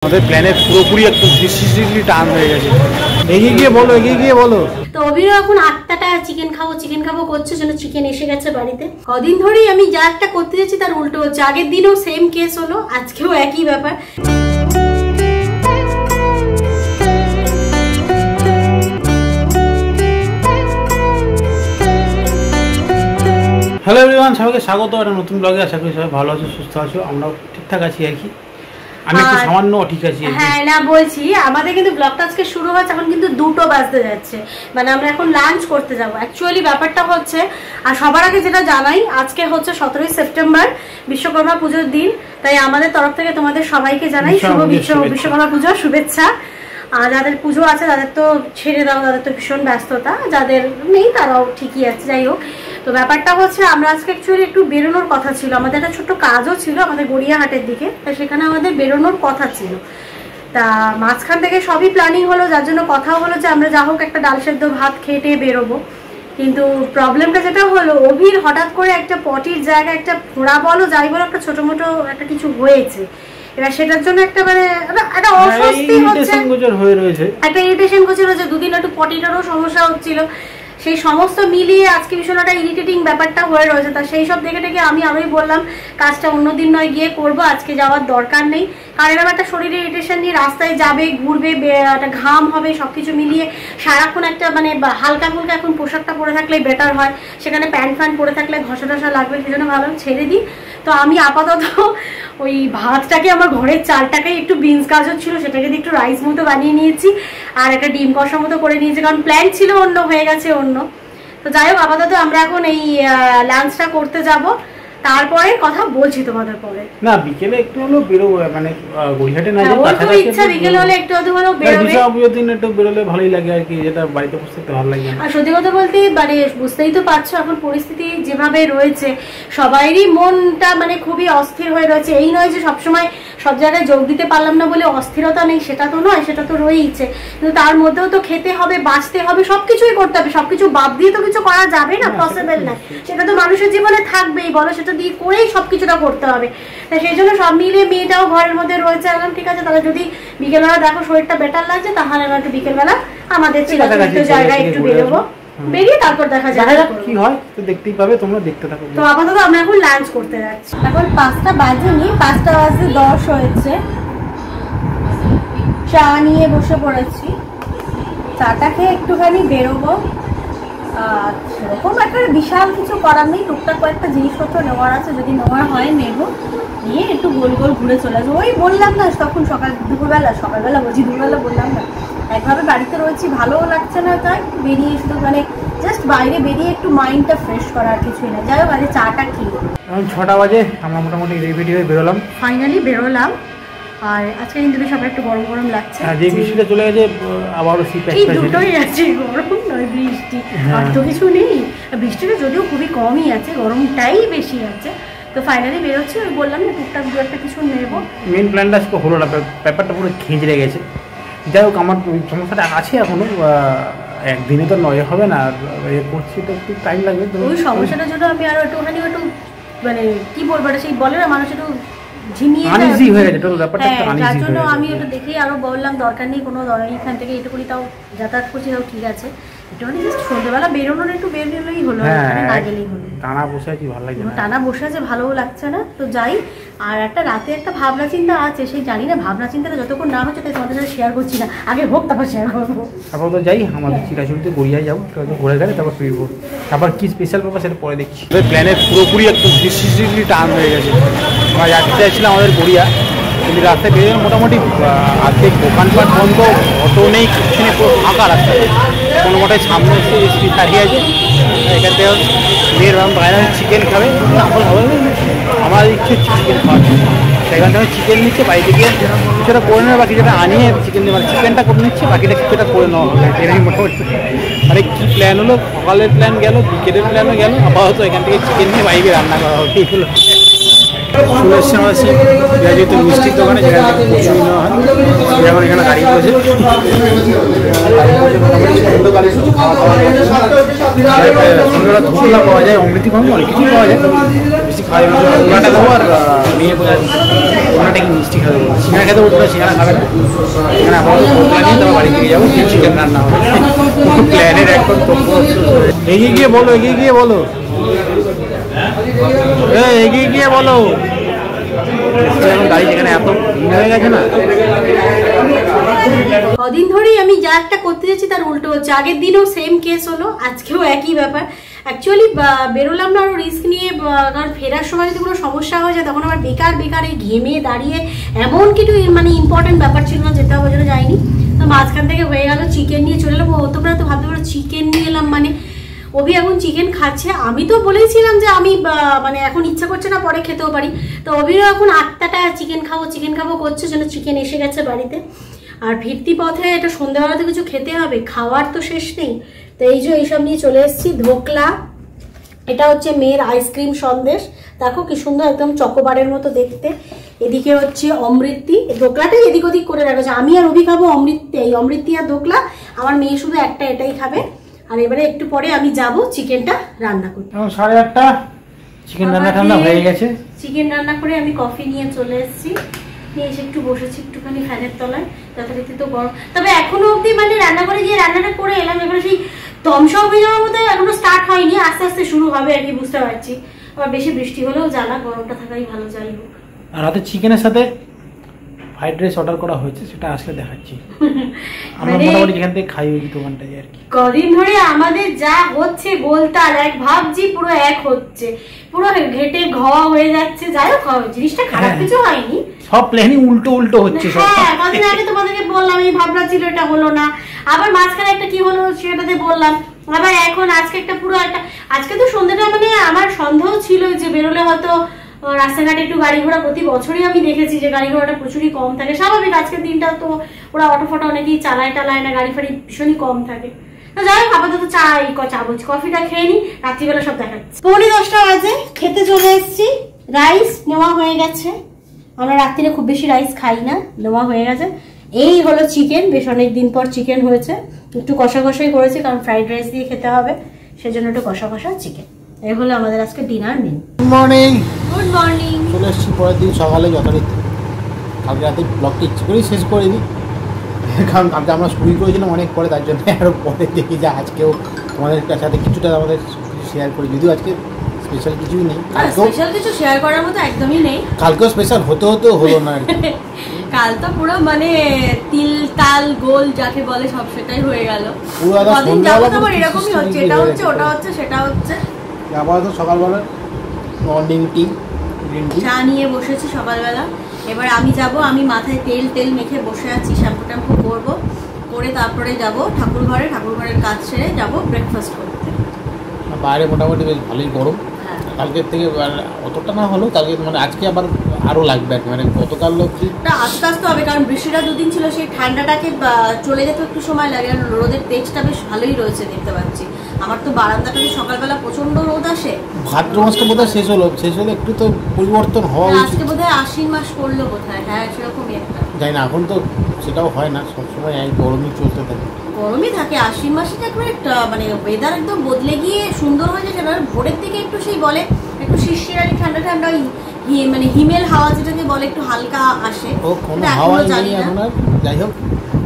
আমাদের প্ল্যানে পুরোপুরি একটু ডিসিশনলি টার্ন হয়ে গেছে। এগিয়ে গিয়ে বলো। তো অভিনয় এখন 8টা চিকেন খাবো করছে, জন্য চিকেন এসে গেছে বাড়িতে। কদিন ধরেই আমি যা একটা করতে যাচ্ছি তার উল্টো হচ্ছে। আগের দিনও সেম কেস হলো, আজকেও একই ব্যাপার। হ্যালো এভরিওয়ান, সবাইকে স্বাগত একটা নতুন ব্লগে। আশা করি সবাই ভালো আছো, সুস্থ আছো। আমরাও ঠিকঠাক আছি আর কি। আমি একটু সামান্য ঠিক আছি। হ্যাঁ না বলছি, আমাদের কিন্তু ব্লগটা আজকে শুরু হচ্ছে, এখন কিন্তু 2টো বাজতে যাচ্ছে, মানে আমরা এখন লাঞ্চ করতে যাবো। অ্যাকচুয়ালি ব্যাপারটা হচ্ছে, আর সবার আগে যেটা জানাই, আজকে হচ্ছে 17ই সেপ্টেম্বর, বিশ্বকর্মা পুজোর দিন। তাই আমাদের তরফ থেকে তোমাদের সবাইকে জানাই শুভ বিশ্বকর্মা পুজোর শুভেচ্ছা। আর যাদের পুজো আছে তাদের তো ছেড়ে দাও, তাদের তো ভীষণ ব্যস্ততা, যাদের নেই তারাও ঠিকই আছে। যাই হোক, তো ব্যাপারটা হচ্ছে আমরা আজকে অ্যাকচুয়ালি একটু বেরোনোর কথা ছিল, আমাদের একটা ছোট্ট কাজও ছিল আমাদের গড়িয়াহাটের দিকে, তা সেখানে আমাদের বেরোনোর কথা ছিল। তা মাঝখান থেকে সবই প্ল্যানিং হলো, যার জন্য কথাও হলো যে আমরা যা হোক একটা ডাল সেদ্ধ ভাত খেটে বেরোবো। কিন্তু প্রবলেমটা যেটা হলো, অভির হঠাৎ করে একটা পটির জায়গায় একটা ফোড়া বলো যাই বলো একটা ছোট মোটো একটা কিছু হয়েছে। এবার সেটার জন্য একটা মানে একটা অস্বস্তি হচ্ছে, একটা ইরিটেশন করছিল যে দুদিন একটু পটিটারও সমস্যা হচ্ছিল। সেই সমস্ত মিলিয়ে আজকে ভীষণ একটা ইরিটেটিং ব্যাপারটা হয়ে রয়েছে। তা সেই সব দেখে থেকে আমি আরোই বললাম কাজটা অন্যদিন নয় গিয়ে করবো, আজকে যাওয়ার দরকার নেই। কারণ এরকম একটা শরীরে ইরিটেশন নিয়ে রাস্তায় যাবে, ঘুরবে, একটা ঘাম হবে, সবকিছু মিলিয়ে সারাক্ষণ একটা মানে হালকা ফুলকা এখন পোশাকটা পরে থাকলে বেটার হয়, সেখানে প্যান্ট ফ্যান্ট পরে থাকলে ঘষা টসা লাগবে, সেই জন্য ভাবলাম ছেড়ে দিই। তো আমি আপাতত ওই ভাতটাকে আমার ঘরের চালটাকে একটু বিনস গাজর ছিল সেটাকে দিয়ে একটু রাইস মতো বানিয়ে নিয়েছি, আর একটা ডিম কষা মতো করে নিয়েছি, কারণ প্ল্যান ছিল অন্য, হয়ে গেছে অন্য। তো যাই হোক, আপাতত আমরা এখন এই লাঞ্চটা করতে যাব, তারপরে কথা বলছি তোমাদের পরে। না বিকেলে একটু হলো বেরোবো, মানে গড়িয়াহাটে না যাই কাছাকাছি ইচ্ছা বিকেলে হলে একটু হলো বেরোবে, দিন একটু বেরোলে ভালোই লাগে আর কি, যেটা বাড়িতে বসে থাকতে ভালো লাগে না। আর সত্যি কথা বলতে মানে বুঝতেই তো পারছো এখন পরিস্থিতি যেভাবে রয়েছে, সবাইরই মনটা মানে খুবই অস্থির হয়ে রয়েছে। এই নয় যে সবসময় সব জায়গায় যোগ দিতে পারলাম না বলে অস্থিরতা নেই, সেটা তো নয়, সেটা তো রয়েইছে, কিন্তু তার মধ্যেও তো খেতে হবে, বাঁচতে হবে, সবকিছুই করতে হবে। সবকিছু বাদ দিয়ে তো কিছু করা যাবে না, পসিবল না। সেটা তো মানুষের জীবনে থাকবেই, বলো সেটা দিয়ে করেই সবকিছুটা করতে হবে। তাই সেই জন্য সব মিলিয়ে মেয়েটাও ঘরের মধ্যে রয়েছে। এখন ঠিক আছে, তাহলে যদি বিকেলবেলা দেখো শরীরটা বেটার লাগছে, তাহলে আমরা একটু বিকেলবেলা আমাদের চিরাচরিত জায়গায় একটু বেরোবো, বেরিয়ে তারপর দেখা যাবে কি হয়, তো দেখতেই পাবে, তোমরা দেখতে থাকো। তো আপাতত আমরা এখন লাঞ্চ করতে যাচ্ছি। এখন 5টা বাজেনি, 5টা বাজতে 10 হয়েছে। চা নিয়ে বসে পড়েছি, চাটা খেয়ে একটুখানি বেরোবো। আর সেরকম একটা বিশাল কিছু করার নেই, টুকটাক কয়েকটা জিনিসপত্র নেওয়ার আছে, যদি নেওয়ার হয় নেবো, নিয়ে একটু গোল গোল ঘুরে চলে আসবো। ওই বললাম না তখন সকালবেলা বলছি, দুপুরবেলা বললাম না, একভাবে বাড়িতে রয়েছি, ভালোও লাগছে না, তাই বেরিয়ে শুধু মানে জাস্ট বাইরে বেরিয়ে একটু মাইন্ডটা ফ্রেশ করার কিছুই না। যাই হোক, আগে চাটা খেয়ে এখন 6টা বাজে, আমরা মোটামুটি রেডি হয়ে বেরোলাম, ফাইনালি বেরোলাম। আর আজকে কিন্তু সবাই একটু গরম গরম লাগছে, যে বৃষ্টিটা চলে গেছে আবারও শীত এই দুটোই আছে, গরম নয় বৃষ্টি, আর তো কিছু নেই। বৃষ্টিটা যদিও খুবই কমই আছে, গরমটাই বেশি আছে। তো ফাইনালি বেরোচ্ছি, ওই বললাম না টুকটাক দু একটা কিছু নেবো। মেন প্ল্যানটা আজকে হলো না, ব্যাপারটা পুরো খিঁচড়ে গেছে। যাই হোক, আমার সমস্যাটা আছে এখনো, একদিনে তো নয় হবে না, করছি তো একটু টাইম লাগবে। ওই সমস্যাটার জন্য আমি আরো একটু মানে কি বলবো, সেই বলে না মানুষ একটু ঝিমিয়ে যায়, যার জন্য আমি ওটা দেখেই আরো বললাম দরকার নেই কোনো, এখান থেকে এটুকুনি তাও যাতায়াত করছি, তাও ঠিক আছে, একটুখানি জাস্ট সন্ধ্যেবেলা বেরোনোর একটু বেরোলেই হলো, না গেলেই হলো। টানা বসে আছি, ভালো লাগছে না, টানা বসে আছে ভালোও লাগছে না। তো যাই, আর একটা রাতে একটা ভাবনা চিন্তা আছে, সেই জানি না ভাবনা চিন্তাটা যতক্ষণ না হচ্ছে তাই তোমাদের সাথে শেয়ার করছি না, আগে হোক তারপর শেয়ার করবো। তারপর তো যাই, আমাদের চিরাচরিতে গড়িয়ায় যাবো, ঘুরে গেলে তারপর ফিরবো, তারপর কি স্পেশাল ব্যাপার সেটা পরে দেখছি। প্ল্যানের পুরোপুরি একটু ডিসিশনলি টার্ন হয়ে গেছে। আমরা যেতে চাইছিলাম আমাদের গড়িয়া, কিন্তু রাস্তায় বেরিয়ে মোটামুটি আর্ধেক দোকানপাট বন্ধ, অটো নেই, কিছু নেই, পুরো ফাঁকা রাস্তা। কোনো মোটাই সামনে এসে স্পিড দাঁড়িয়ে আছে, এখান থেকে মেয়ের বাইরে চিকেন খাবে, আমার ইচ্ছে চিকেন খাওয়ার, সেখান থেকে চিকেন নিচ্ছে, বাড়িতে গিয়ে কিছুটা করে নেবে, বাকি যেটা আনিয়ে চিকেন মানে চিকেনটা করে নিচ্ছে, বাকিটা কিছুটা করে নেওয়া হবে, এটাই মোটামুটি। আরে কী প্ল্যান হলো, সকালের প্ল্যান গেল, বিকেলের প্ল্যানও গেল, আপাতত এখান থেকে চিকেন নিয়ে বাইরে রান্না করা হবে, এইগুলো চলে এসছে আমাদের যেহেতু মিষ্টির দোকানে, যেখান থেকে প্রচুর নেওয়া হয়, যেমন এখানে গাড়ি বসে সন্ধ্যাবেলা ধোসা পাওয়া যায়, অমৃতি ভাঙ অনেক কিছুই পাওয়া যায়, বেশি খাওয়া দেবো আর নিয়ে সিঙ্গাটা কি মিষ্টি খাবে, সিঙ্গারা খেতে বলতে সিঙ্গারা খাবে না, এখানে আপাতত কোকলা নিয়ে তারপর বাড়ি থেকে যাবো, চিকেন রান্না হবে। প্ল্যানের এখন এগিয়ে গিয়ে বলো, এগিয়ে গিয়ে বলো, এগিয়ে গিয়ে বলো। এখন গাড়ি যেখানে এত হয়ে গেছে না, কদিন ধরেই আমি যা একটা করতে যাচ্ছি তার উল্টো হচ্ছে। আগের দিনও সেম কেস হলো, আজকেও একই ব্যাপার। অ্যাকচুয়ালি বেরোলাম না আরো রিস্ক নিয়ে, কারণ ফেরার সময় যদি কোনো সমস্যা হয়ে যায় তখন আবার বেকার বেকার এই ঘেমে দাঁড়িয়ে, এমন কিছু মানে ইম্পর্টেন্ট ব্যাপার ছিল না যেটা ওই জন্য যাইনি। তো মাঝখান থেকে হয়ে গেল, চিকেন নিয়ে চলে এলাম। তোমরা তো ভাবতে পারো চিকেন নিয়ে এলাম মানে অভি এখন চিকেন খাচ্ছে। আমি তো বলেছিলাম যে আমি মানে এখন ইচ্ছা করছে না, পরে খেতেও পারি। তো অভিরও এখন 8টাটা চিকেন খাবো করছে, জন্য চিকেন এসে গেছে বাড়িতে। আর ফিরতি পথে এটা সন্ধ্যাবেলাতে কিছু খেতে হবে, খাওয়ার তো শেষ নেই। তো এই যে এইসব নিয়ে চলে এসেছি। ধোকলা, এটা হচ্ছে মেয়ের আইসক্রিম সন্দেশ, দেখো কি সুন্দর একদম চকোবারের মতো দেখতে। এদিকে হচ্ছে অমৃতি, ধোকলাটাই এদিক ওদিক করে রাখা। আমি আর অভি খাবো অমৃতি, এই অমৃতি আর ধোকলা। আমার মেয়ে শুধু একটা এটাই খাবে। আর এবারে একটু পরে আমি যাব চিকেনটা রান্না করতে। 8:30 চিকেন রান্না ঠান্না হয়ে গেছে। চিকেন রান্না করে আমি কফি নিয়ে চলে এসেছি, নিয়ে এসে একটু বসেছি একটুখানি ফ্যানের তলায়। যথারীতি তো গরম, তবে এখনো অব্দি মানে রান্না করে গিয়ে রান্নাটা করে এলাম, এবারে সেই তমসা হয়ে যাওয়ার মতো এখনো স্টার্ট হয়নি, আস্তে আস্তে শুরু হবে আর কি, বুঝতে পারছি। আবার বেশি বৃষ্টি হলেও জ্বালা, গরমটা থাকাই ভালো, যাই হোক। আর রাতে চিকেনের সাথে ফ্রাইড রাইস অর্ডার করা হয়েছে, সেটা আসলে দেখাচ্ছি। আমরা মোটামুটি যেখান থেকে খাই ওই দোকানটাই আর কি। কদিন ধরে আমাদের যা হচ্ছে গোলতাল, এক ভাবছি পুরো এক হচ্ছে, পুরো ঘেটে ঘওয়া হয়ে যাচ্ছে। যাই হোক, জিনিসটা খারাপ কিছু হয়নি, সব প্ল্যানই উল্টো উল্টো হচ্ছে। হ্যাঁ, কদিন আগে তোমাদেরকে বললাম এই ভাবনা ছিল, এটা হলো না। আবার মাঝখানে একটা কি হলো সেটাতে বললাম, আবার এখন আজকে একটা পুরো একটা, আজকে তো সন্ধ্যাটা মানে আমার সন্দেহ ছিল যে বেরোলে হয়তো রাস্তাঘাটে একটু গাড়ি ঘোড়া, প্রতি বছরই আমি দেখেছি যে গাড়ি ঘোড়াটা প্রচুরই কম থাকে, স্বাভাবিক। আজকের দিনটা তো ওরা অটো ফটো অনেকেই চালায় টালায় না, গাড়ি ফাড়ি ভীষণই কম থাকে। তো যাই হোক, আপাতত চা বলছি, কফিটা খেয়ে নি, রাত্রিবেলা সব দেখাচ্ছি। 10:45 বাজে, খেতে চলে এসেছি। রাইস নেওয়া হয়ে গেছে, আমরা রাত্রিরে খুব বেশি রাইস খাই না, নেওয়া হয়ে গেছে। এই হলো চিকেন, বেশ অনেকদিন পর চিকেন হয়েছে, একটু কষা কষাই করেছি কারণ ফ্রাইড রাইস দিয়ে খেতে হবে, সেজন্য একটু কষা কষা চিকেন। এই হলো আমাদের আজকে dinner menu. Good morning. Good morning. চলে এসেছি পরের দিন সকালে যথারীতি। কালকে রাতে ব্লগটা ইচ্ছে করেই শেষ করে দিই, কারণ কালকে আমরা শুরু করেছিলাম অনেক পরে, তার জন্য আরও পরে দেখি যে আজকেও তোমাদের সাথে কিছুটা আমাদের শেয়ার করি, যদিও আজকে স্পেশাল কিছুই নেই। স্পেশাল কিছু শেয়ার করার মতো একদমই নেই। কালকেও স্পেশাল হতেও হলো না আর কি। কাল তো পুরো মানে তিল তাল গোল যাকে বলে সব সেটাই হয়ে গেল। কদিন যাবত আমার এরকমই হচ্ছে, এটা হচ্ছে ওটা হচ্ছে সেটা হচ্ছে। আপাতত সকালবেলা মর্নিং টি চা নিয়ে বসেছি সকালবেলা। এবার আমি যাব, আমি মাথায় তেল মেখে বসে আছি, শ্যাম্পু ট্যাম্পু করবো, করে তারপরে যাব ঠাকুর ঘরের কাজ সেরে যাব ব্রেকফাস্ট করতে। বাইরে মোটামুটি বেশ ভালোই গরম, কালকের থেকে অতটা না হলেও কালকে মানে আজকে আবার আরও লাগবে আর কি, মানে গতকাল অবধি আস্তে আস্তে হবে, কারণ বৃষ্টিটা দুদিন ছিল, সেই ঠান্ডাটাকে চলে যেতে একটু সময় লাগে। আর রোদের তেজটা বেশ ভালোই রয়েছে দেখতে পাচ্ছি। আমার তো বারান্দাটাতে সকালবেলা প্রচন্ড রোদ আসে। ভাদ্র মাসটা বোধহয় শেষ হলো একটু তো পরিবর্তন হওয়া উচিত। আজকে বোধহয় আশ্বিন মাস পড়লো বোধহয়, হ্যাঁ সেরকমই একটা। জানি না, এখন তো সেটাও হয় না, সবসময় এক গরমই চলতে থাকে। গরমই থাকে, আশ্বিন মাসে একবার মানে ওয়েদার একদম বদলে গিয়ে সুন্দর হয়ে যায়। সেটা ভোরের দিকে একটু সেই বলে একটু শিরশিরানি ঠান্ডা ঠান্ডা মানে হিমেল হাওয়া যেটাকে বলে একটু হালকা আসে, ও কোনো হাওয়াই নেই এখন আর। যাই হোক,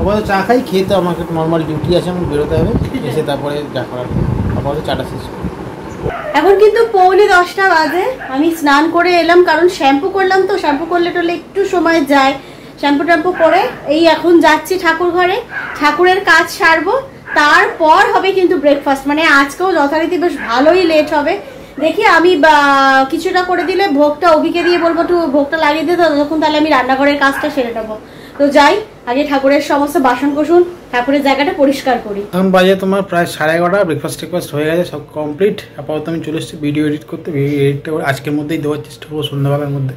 আপাতত চা খাই, খেয়ে তো আমাকে নর্মাল ডিউটি আছে, আমার বেরোতে হবে, এসে তারপরে যা করার আপাতত চাটা শেষ করি। এখন কিন্তু 9:45 বাজে, আমি স্নান করে এলাম কারণ শ্যাম্পু করলাম, তো শ্যাম্পু করলে টলে একটু সময় যায়। শ্যাম্পু ট্যাম্পু করে এই এখন যাচ্ছি ঠাকুর ঘরে, ঠাকুরের কাজ সারবো, তারপর হবে কিন্তু ব্রেকফাস্ট। মানে আজকেও যথারীতি বেশ ভালোই লেট হবে। দেখি আমি কিছুটা করে দিলে ভোগটা অভিকে দিয়ে বলবো একটু ভোগটা লাগিয়ে দিতে, তখন তাহলে আমি রান্নাঘরের কাজটা সেরে নেবো। তো যাই, আগে ঠাকুরের সমস্ত বাসন কোসন ঠাকুরের জায়গাটা পরিষ্কার করি। এখন বাজে তোমার প্রায় 11:30, ব্রেকফাস্ট হয়ে গেছে, সব কমপ্লিট। আপাতত আমি চলে এসেছি ভিডিও এডিট করতে। ভিডিও এডিটটা আজকের মধ্যেই দেওয়ার চেষ্টা করবো, সন্ধ্যাবেলার মধ্যে।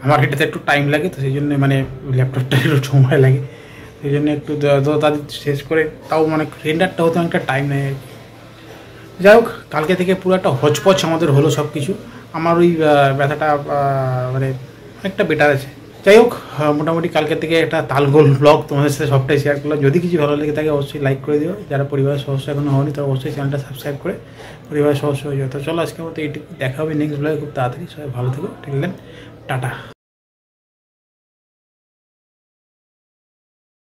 আমার এটাতে একটু টাইম লাগে, তো সেই জন্য মানে ল্যাপটপটা একটু সময় লাগে, সেই জন্য একটু তাদের শেষ করে তাও মানে রেন্ডারটা হতে অনেকটা টাইম নেয় আর কি। যাই হোক, কালকে থেকে পুরো একটা হচপচ আমাদের হলো সব কিছু। আমার ওই ব্যথাটা মানে অনেকটা বেটার আছে। যাই হোক, মোটামুটি কালকে থেকে একটা তালগোল ব্লগ তোমাদের সাথে সবটাই শেয়ার করলাম। যদি কিছু ভালো লেগে থাকে অবশ্যই লাইক করে দিও, যারা পরিবারের সদস্য এখনো হয়নি তারা অবশ্যই চ্যানেলটা সাবস্ক্রাইব করে পরিবারের সদস্য হয়ে যাও। তো চলো আজকের মতো এইটুকু, দেখা হবে নেক্সট ব্লগে খুব তাড়াতাড়ি। সবাই ভালো থেকো, ঠিক আছে, টাটা।